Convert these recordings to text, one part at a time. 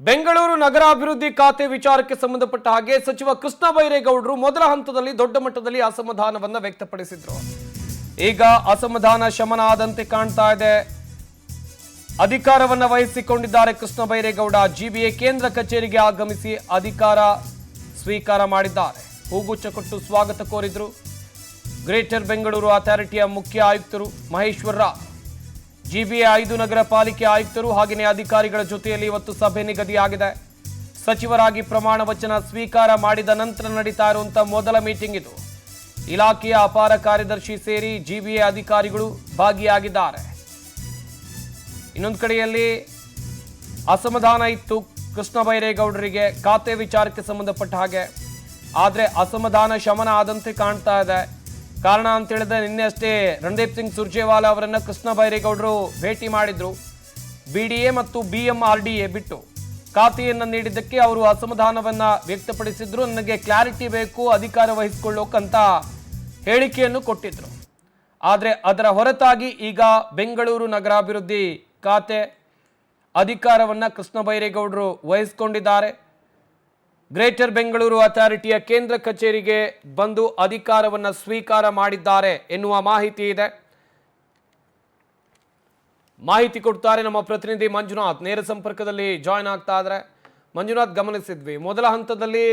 ಬೆಂಗಳೂರು ನಗರಾಭಿವೃದ್ಧಿ ಖಾತೆ ವಿಚಾರಕ್ಕೆ ಸಂಬಂಧಪಟ್ಟ ಹಾಗೆ ಸಚಿವ ಕೃಷ್ಣ ಬೈರೇಗೌಡರು ಮೊದಲ ಹಂತದಲ್ಲಿ ದೊಡ್ಡ ಮಟ್ಟದಲ್ಲಿ ಅಸಮಾಧಾನವನ್ನ ವ್ಯಕ್ತಪಡಿಸಿದ್ರು. ಈಗ ಅಸಮಾಧಾನ ಶಮನ ಆದಂತೆ ಕಾಣ್ತಾ ಇದೆ. ಅಧಿಕಾರವನ್ನ ವಹಿಸಿಕೊಂಡಿದ್ದಾರೆ ಕೃಷ್ಣ ಬೈರೇಗೌಡ. ಜಿಬಿಎ ಕೇಂದ್ರ ಕಚೇರಿಗೆ ಆಗಮಿಸಿ ಅಧಿಕಾರ ಸ್ವೀಕಾರ ಮಾಡಿದ್ದಾರೆ. ಹೂಗುಚ್ಛ ಕೊಟ್ಟು ಸ್ವಾಗತ ಕೋರಿದ್ರು. ಗ್ರೇಟರ್ ಬೆಂಗಳೂರು ಅಥಾರಿಟಿಯ ಮುಖ್ಯ ಆಯುಕ್ತರು ಮಹೇಶ್ವರ ರಾವ್, ಜಿಬಿಎ 5 ನಗರ ಪಾಲಿಕೆ ಆಯುಕ್ತರು ಹಾಗೆಯೇ ಅಧಿಕಾರಿಗಳ ಜೊತೆಯಲ್ಲಿ ಇವತ್ತು ಸಭೆ ನಿಗದಿಯಾಗಿದೆ. ಸಚಿವರಾಗಿ ಪ್ರಮಾಣ ವಚನ ಸ್ವೀಕಾರ ಮಾಡಿದ ನಂತರ ನಡೀತಾ ಇರುವಂತಹ ಮೊದಲ ಮೀಟಿಂಗ್ ಇದು. ಇಲಾಖೆಯ ಅಪಾರ ಕಾರ್ಯದರ್ಶಿ ಸೇರಿ ಜಿಬಿಎ ಅಧಿಕಾರಿಗಳು ಭಾಗಿಯಾಗಿದ್ದಾರೆ. ಇನ್ನೊಂದು ಕಡೆಯಲ್ಲಿ ಅಸಮಾಧಾನ ಇತ್ತು ಕೃಷ್ಣ ಬೈರೇಗೌಡರಿಗೆ ಖಾತೆ ವಿಚಾರಕ್ಕೆ ಸಂಬಂಧಪಟ್ಟ ಹಾಗೆ. ಆದರೆ ಅಸಮಾಧಾನ ಶಮನ ಆದಂತೆ ಕಾಣ್ತಾ ಇದೆ. ಕಾರಣ ಅಂತ ಹೇಳಿದ್ರೆ ನಿನ್ನೆ ಅಷ್ಟೇ ರಣದೀಪ್ ಸಿಂಗ್ ಸುರ್ಜೇವಾಲಾ ಅವರನ್ನ ಕೃಷ್ಣ ಬೈರೇಗೌಡರು ಭೇಟಿ ಮಾಡಿದ್ರು. ಬಿಡಿಎ ಮತ್ತು ಬಿಎಂಆರ್ಡಿಎ ಬಿಟ್ಟು ಖಾತೆಯನ್ನು ನೀಡಿದ್ದಕ್ಕೆ ಅವರು ಅಸಮಾಧಾನವನ್ನ ವ್ಯಕ್ತಪಡಿಸಿದ್ರು. ನನಗೆ ಕ್ಲಾರಿಟಿ ಬೇಕು, ಅಧಿಕಾರ ವಹಿಸಿಕೊಳ್ಳೋಕಂತ ಹೇಳಿಕೆಯನ್ನು ಕೊಟ್ಟಿದ್ರು. ಆದರೆ ಅದರ ಹೊರತಾಗಿ ಈಗ ಬೆಂಗಳೂರು ನಗರಾಭಿವೃದ್ಧಿ ಖಾತೆ ಅಧಿಕಾರವನ್ನ ಕೃಷ್ಣ ಬೈರೇಗೌಡರು ವಹಿಸಿಕೊಂಡಿದ್ದಾರೆ. ಗ್ರೇಟರ್ ಬೆಂಗಳೂರು ಅಥಾರಿಟಿಯ ಕೇಂದ್ರ ಕಚೇರಿಗೆ ಬಂದು ಅಧಿಕಾರವನ್ನು ಸ್ವೀಕಾರ ಮಾಡಿದ್ದಾರೆ ಎನ್ನುವ ಮಾಹಿತಿ ಇದೆ. ಮಾಹಿತಿ ಕೊಡ್ತಾರೆ ನಮ್ಮ ಪ್ರತಿನಿಧಿ ಮಂಜುನಾಥ್. ನೇರ ಸಂಪರ್ಕದಲ್ಲಿ ಜಾಯ್ನ್ ಆಗ್ತಾ ಇದ್ದಾರೆ. ಮಂಜುನಾಥ್, ಗಮನಿಸಿದ್ವಿ ಮೊದಲ ಹಂತದಲ್ಲಿ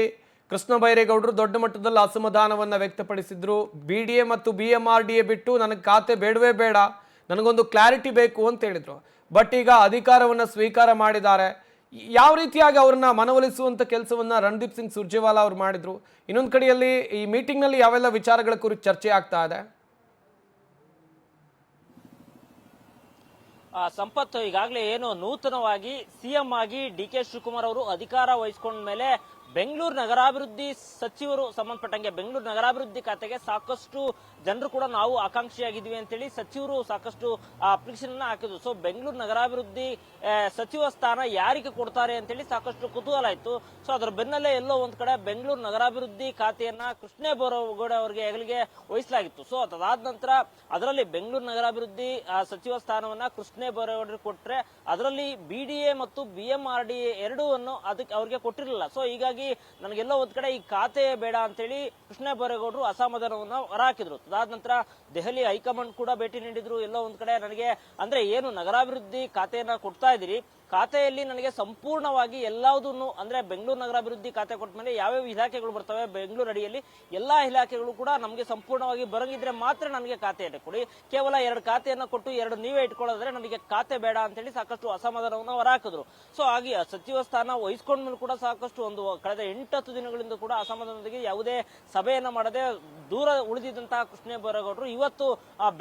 ಕೃಷ್ಣ ಬೈರೇಗೌಡರು ದೊಡ್ಡ ಮಟ್ಟದಲ್ಲಿ ಅಸಮಾಧಾನವನ್ನು ವ್ಯಕ್ತಪಡಿಸಿದ್ರು. ಬಿಡಿಎ ಮತ್ತು ಬಿಎಂಆರ್ಡಿಎ ಬಿಟ್ಟು ನನಗೆ ಖಾತೆ ಬೇಡವೇ ಬೇಡ, ನನಗೊಂದು ಕ್ಲಾರಿಟಿ ಬೇಕು ಅಂತ ಹೇಳಿದ್ರು. ಬಟ್ ಈಗ ಅಧಿಕಾರವನ್ನು ಸ್ವೀಕಾರ ಮಾಡಿದ್ದಾರೆ. ಯಾವ ರೀತಿಯಾಗಿ ಅವ್ರನ್ನ ಮನವೊಲಿಸುವಂತ ಕೆಲಸವನ್ನ ರಣದೀಪ್ ಸಿಂಗ್ ಸುರ್ಜೇವಾಲಾ ಅವರು ಮಾಡಿದ್ರು? ಇನ್ನೊಂದು ಕಡೆಯಲ್ಲಿ ಈ ಮೀಟಿಂಗ್ ನಲ್ಲಿ ಯಾವೆಲ್ಲ ವಿಚಾರಗಳ ಕುರಿತು ಚರ್ಚೆ ಆಗ್ತಾ ಇದೆ? ಸಂಪತ್ತು, ಈಗಾಗಲೇ ಏನು ನೂತನವಾಗಿ ಸಿಎಂ ಆಗಿ ಡಿ.ಕೆ. ಶಿವಕುಮಾರ್ ಅವರು ಅಧಿಕಾರ ವಹಿಸಿಕೊಂಡ ಮೇಲೆ ಬೆಂಗಳೂರು ನಗರಾಭಿವೃದ್ಧಿ ಸಚಿವರು ಸಂಬಂಧಪಟ್ಟಂಗೆ ಬೆಂಗಳೂರು ನಗರಾಭಿವೃದ್ಧಿ ಖಾತೆಗೆ ಸಾಕಷ್ಟು ಜನರು ಕೂಡ ನಾವು ಆಕಾಂಕ್ಷಿಯಾಗಿದ್ವಿ ಅಂತೇಳಿ ಸಚಿವರು ಸಾಕಷ್ಟು ಅಪ್ಲಿಕೇಶನ್ ಅನ್ನ ಹಾಕಿದ್ರು. ಸೊ ಬೆಂಗಳೂರು ನಗರಾಭಿವೃದ್ಧಿ ಸಚಿವ ಸ್ಥಾನ ಯಾರಿಗೆ ಕೊಡ್ತಾರೆ ಅಂತೇಳಿ ಸಾಕಷ್ಟು ಕುತೂಹಲ ಇತ್ತು. ಸೊ ಅದರ ಬೆನ್ನಲ್ಲೇ ಎಲ್ಲೋ ಒಂದ್ ಕಡೆ ಬೆಂಗಳೂರು ನಗರಾಭಿವೃದ್ಧಿ ಖಾತೆಯನ್ನ ಕೃಷ್ಣ ಬೈರೇಗೌಡ ಅವರಿಗೆ ಹೆಗಲಿಗೆ ವಹಿಸಲಾಗಿತ್ತು. ಸೊ ಅದಾದ ನಂತರ ಅದರಲ್ಲಿ ಬೆಂಗಳೂರು ನಗರಾಭಿವೃದ್ಧಿ ಸಚಿವ ಸ್ಥಾನವನ್ನ ಕೃಷ್ಣ ಬೈರೇಗೌಡರಿಗೆ ಕೊಟ್ರೆ ಅದರಲ್ಲಿ ಬಿಡಿಎ ಮತ್ತು ಬಿಎಂಆರ್ಡಿಎ ಎರಡೂ ಅದಕ್ಕೆ ಅವ್ರಿಗೆ ಕೊಟ್ಟಿರಲಿಲ್ಲ. ಸೊ ಹೀಗಾಗಿ ನನಗೆಲ್ಲೋ ಒಂದ್ ಕಡೆ ಈ ಖಾತೆ ಬೇಡ ಅಂತೇಳಿ ಕೃಷ್ಣ ಬೈರೇಗೌಡರು ಅಸಮಾಧಾನವನ್ನ ಹೊರಹಾಕಿದ್ರು. ಅದಾದ ನಂತರ ದೆಹಲಿ ಹೈಕಮಾಂಡ್ ಕೂಡ ಭೇಟಿ ನೀಡಿದ್ರು. ಎಲ್ಲೋ ಒಂದ್ ಕಡೆ ನನಗೆ ಅಂದ್ರೆ ಏನು ನಗರಾಭಿವೃದ್ಧಿ ಖಾತೆಯನ್ನ ಕೊಡ್ತಾ ಇದ್ದೀರಿ, ಖಾತೆಯಲ್ಲಿ ನನಗೆ ಸಂಪೂರ್ಣವಾಗಿ ಎಲ್ಲದನ್ನು ಅಂದ್ರೆ ಬೆಂಗಳೂರು ನಗರಾಭಿವೃದ್ಧಿ ಖಾತೆ ಕೊಟ್ಟ ಮೇಲೆ ಯಾವ್ಯಾವ ಇಲಾಖೆಗಳು ಬರ್ತವೆ ಬೆಂಗಳೂರು ಅಡಿಯಲ್ಲಿ ಎಲ್ಲಾ ಇಲಾಖೆಗಳು ಕೂಡ ನಮಗೆ ಸಂಪೂರ್ಣವಾಗಿ ಬರಂಗಿದ್ರೆ ಮಾತ್ರ ನನಗೆ ಖಾತೆಯನ್ನು ಕೊಡಿ. ಕೇವಲ 2 ಖಾತೆಯನ್ನ ಕೊಟ್ಟು 2 ನೀವೇ ಇಟ್ಕೊಳ್ಳೋದ್ರೆ ನನಗೆ ಖಾತೆ ಬೇಡ ಅಂತೇಳಿ ಸಾಕಷ್ಟು ಅಸಮಾಧಾನವನ್ನು ಹೊರಹಾಕಿದ್ರು. ಸೊ ಹಾಗೆ ಸಚಿವ ಸ್ಥಾನ ವಹಿಸ್ಕೊಂಡ ಮೇಲೆ ಕೂಡ ಸಾಕಷ್ಟು ಒಂದು ಕಳೆದ 8-10 ದಿನಗಳಿಂದ ಕೂಡ ಅಸಮಾಧಾನದೊಂದಿಗೆ ಯಾವುದೇ ಸಭೆಯನ್ನ ಮಾಡದೆ ದೂರ ಉಳಿದಿದ್ದಂತಹ ಕೃಷ್ಣ ಬೈರೇಗೌಡರು ಇವತ್ತು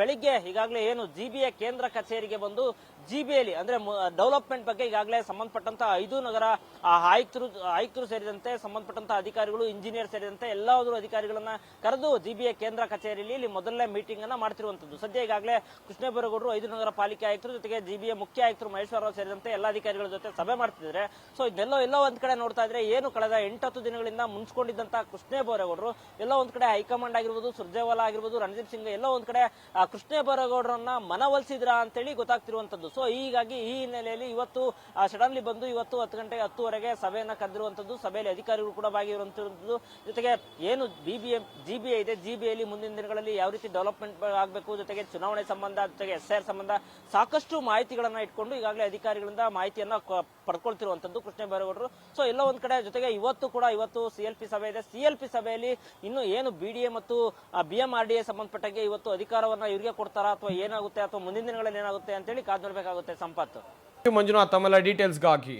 ಬೆಳಿಗ್ಗೆ ಈಗಾಗಲೇ ಏನು ಜಿಬಿಎ ಕೇಂದ್ರ ಕಚೇರಿಗೆ ಬಂದು ಜಿಬಿಎಲಿ ಅಂದ್ರೆ ಡೆವಲಪ್ಮೆಂಟ್ ಬಗ್ಗೆ ಈಗಾಗಲೇ ಸಂಬಂಧಪಟ್ಟಂತ 5 ನಗರ ಆಯುಕ್ತರು ಸೇರಿದಂತೆ ಸಂಬಂಧಪಟ್ಟಂತ ಅಧಿಕಾರಿಗಳು, ಇಂಜಿನಿಯರ್ ಸೇರಿದಂತೆ ಎಲ್ಲಾದರೂ ಅಧಿಕಾರಿಗಳನ್ನ ಕರೆದು ಜಿಬಿಎ ಕೇಂದ್ರ ಕಚೇರಿಯಲ್ಲಿ ಇಲ್ಲಿ ಮೊದಲನೇ ಮೀಟಿಂಗ್ ಅನ್ನ ಮಾಡ್ತಿರುವಂತದ್ದು. ಸದ್ಯ ಈಗಾಗಲೇ ಕೃಷ್ಣ ಬೈರೇಗೌಡರು 5 ನಗರ ಪಾಲಿಕೆ ಆಯುಕ್ತರು ಜೊತೆಗೆ ಜಿಬಿಎ ಮುಖ್ಯ ಆಯುಕ್ತರು ಮಹೇಶ್ವರ ರಾವ್ ಸೇರಿದಂತೆ ಎಲ್ಲ ಅಧಿಕಾರಿಗಳ ಜೊತೆ ಸಭೆ ಮಾಡ್ತಿದ್ದಾರೆ. ಸೊ ಇದೆಲ್ಲೋ ಒಂದ್ ಕಡೆ ನೋಡ್ತಾ ಇದ್ರೆ ಏನು ಕಳೆದ 8-10 ದಿನಗಳಿಂದ ಮುನ್ಸ್ಕೊಂಡಿದ್ದಂತ ಕೃಷ್ಣ ಬೈರೇಗೌಡರು ಎಲ್ಲೋ ಒಂದ್ ಕಡೆ ಹೈಕಮಾಂಡ್ ಆಗಿರ್ಬೋದು, ಸುರ್ಜೇವಾಲಾ ಆಗಿರ್ಬೋದು, ರಣದೀಪ್ ಸಿಂಗ್ ಎಲ್ಲೋ ಒಂದ್ ಕಡೆ ಕೃಷ್ಣ ಬೈರೇಗೌಡರನ್ನ ಮನವೊಲಿಸಿದ್ರ ಅಂತೇಳಿ ಗೊತ್ತಾಗ್ತಿರುವಂತದ್ದು. ಸೊ ಹೀಗಾಗಿ ಈ ಹಿನ್ನೆಲೆಯಲ್ಲಿ ಇವತ್ತು ಸಡನ್ಲಿ ಬಂದು ಇವತ್ತು 10 ಗಂಟೆಗೆ 10ವರೆಗೆ ಸಭೆಯನ್ನ ಕರೆದಿರುವಂತದ್ದು. ಸಭೆಯಲ್ಲಿ ಅಧಿಕಾರಿಗಳು ಕೂಡ ಭಾಗಿರುವಂತದ್ದು. ಜೊತೆಗೆ ಏನು ಜಿಬಿಎ ಇದೆ, ಜಿಬಿಎಲ್ಲಿ ಮುಂದಿನ ದಿನಗಳಲ್ಲಿ ಯಾವ ರೀತಿ ಡೆವಲಪ್ಮೆಂಟ್ ಆಗಬೇಕು, ಜೊತೆಗೆ ಚುನಾವಣೆ ಸಂಬಂಧ, ಜೊತೆಗೆ ಎಸ್ಆರ್ ಸಂಬಂಧ ಸಾಕಷ್ಟು ಮಾಹಿತಿಗಳನ್ನ ಇಟ್ಕೊಂಡು ಈಗಾಗಲೇ ಅಧಿಕಾರಿಗಳಿಂದ ಮಾಹಿತಿಯನ್ನ ಪಡ್ಕೊಳ್ತಿರುವಂತದ್ದು ಕೃಷ್ಣ ಬೈರೇಗೌಡರು. ಸೊ ಎಲ್ಲ ಒಂದ್ ಕಡೆ ಜೊತೆಗೆ ಇವತ್ತು ಸಿಎಲ್ಪಿ ಸಭೆ ಇದೆ. ಸಿಎಲ್ಪಿ ಸಭೆಯಲ್ಲಿ ಇನ್ನು ಏನು ಬಿಡಿಎ ಮತ್ತು ಬಿಎಂಆರ್ಡಿಎ ಸಂಬಂಧಪಟ್ಟಂಗೆ ಇವತ್ತು ಅಧಿಕಾರವನ್ನ ಇವರಿಗೆ ಕೊಡ್ತಾರಾ ಅಥವಾ ಏನಾಗುತ್ತೆ ಅಥವಾ ಮುಂದಿನ ದಿನಗಳಲ್ಲಿ ಏನಾಗುತ್ತೆ ಅಂತೇಳಿ ಕಾದು ನೋಡಬೇಕಾಗುತ್ತೆ. ಸಂಪತ್ತು, ಮಂಜುನಾಥ್ ತಮ್ಮೆಲ್ಲ ಡೀಟೇಲ್ಸ್ಗಾಗಿ